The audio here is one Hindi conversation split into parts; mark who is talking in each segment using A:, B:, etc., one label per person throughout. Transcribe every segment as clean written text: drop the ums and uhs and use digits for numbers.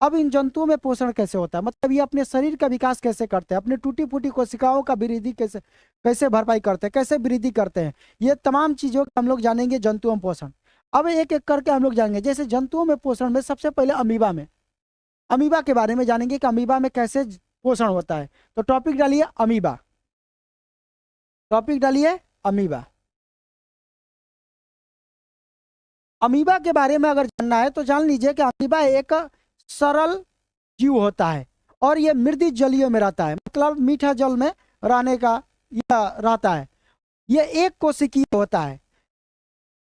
A: अब इन जंतुओं में पोषण कैसे होता है, मतलब ये अपने शरीर का विकास कैसे करते हैं, अपने टूटी फूटी कोशिकाओं का वृद्धि कैसे कैसे भरपाई करते हैं, कैसे वृद्धि करते हैं, ये तमाम चीजों का हम लोग जानेंगे जंतुओं में पोषण। अब एक एक करके हम लोग जानेंगे। जैसे जंतुओं में पोषण में सबसे पहले अमीबा में, अमीबा के बारे में जानेंगे कि अमीबा में कैसे पोषण होता है। तो टॉपिक डालिए अमीबा, टॉपिक डालिए अमीबा। अमीबा के बारे में अगर जानना है तो जान लीजिए कि अमीबा एक सरल जीव होता है और ये मृदु जलीय में रहता है, मतलब मीठा जल में रहने का यह रहता है। ये एक कोशिकीय होता है।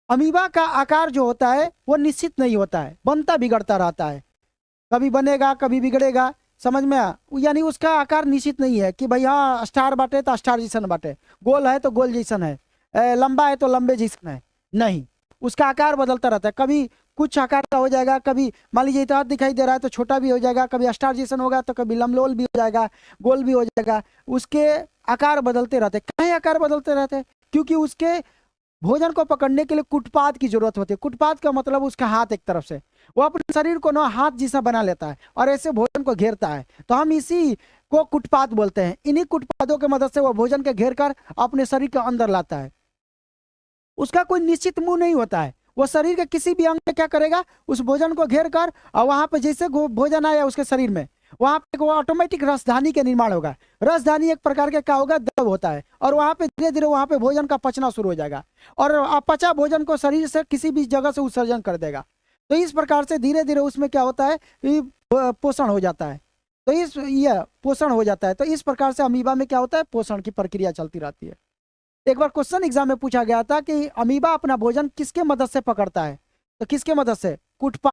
A: अमीबा का आकार जो होता है वो निश्चित नहीं होता है, बनता बिगड़ता रहता है, कभी बनेगा कभी बिगड़ेगा, समझ में यानी उसका आकार निश्चित नहीं है कि भाई हाँ स्टार बाटे तो स्टार जैसन बाटे, गोल है तो गोल जैसन है, लंबा है तो लंबे जैसन है, नहीं, उसका आकार बदलता रहता है। कभी कुछ आकार का हो जाएगा, कभी मान लीजिए इतना दिखाई दे रहा है तो छोटा भी हो जाएगा, कभी स्टार जैसन होगा तो कभी लंबलोल भी हो जाएगा, गोल भी हो जाएगा। उसके आकार बदलते रहते हैं। काहे आकार बदलते रहते हैं? क्योंकि उसके भोजन को पकड़ने के लिए कुटपाद की जरूरत होती है। कुटपाद का मतलब उसका हाथ, एक तरफ से वो अपने शरीर को ना हाथ जैसा बना लेता है और ऐसे भोजन को घेरता है, तो हम इसी को कुटपाद बोलते हैं। इन्हीं कुटपादों की मदद से वो भोजन के घेर कर अपने शरीर के अंदर लाता है। उसका कोई निश्चित मुंह नहीं होता है, वो शरीर के किसी भी अंग में क्या करेगा, उस भोजन को घेर कर और वहां पे जैसे भोजन आया उसके शरीर में, वहां पे वो ऑटोमेटिक रसधानी का निर्माण होगा। रसधानी एक प्रकार का क्या होगा, द्रव होता है, और वहां पे धीरे धीरे वहां पे भोजन का पचना शुरू हो जाएगा और अपचा भोजन को शरीर से किसी भी जगह से उत्सर्जन कर देगा। तो इस प्रकार से धीरे धीरे उसमें क्या होता है, पोषण हो जाता है। तो इस ये पोषण हो जाता है। तो इस प्रकार से अमीबा में क्या होता है, पोषण की प्रक्रिया चलती रहती है। एक बार क्वेश्चन एग्जाम में पूछा गया था कि अमीबा अपना भोजन किसके मदद से पकड़ता है, तो किसके मदद से, कुटपाद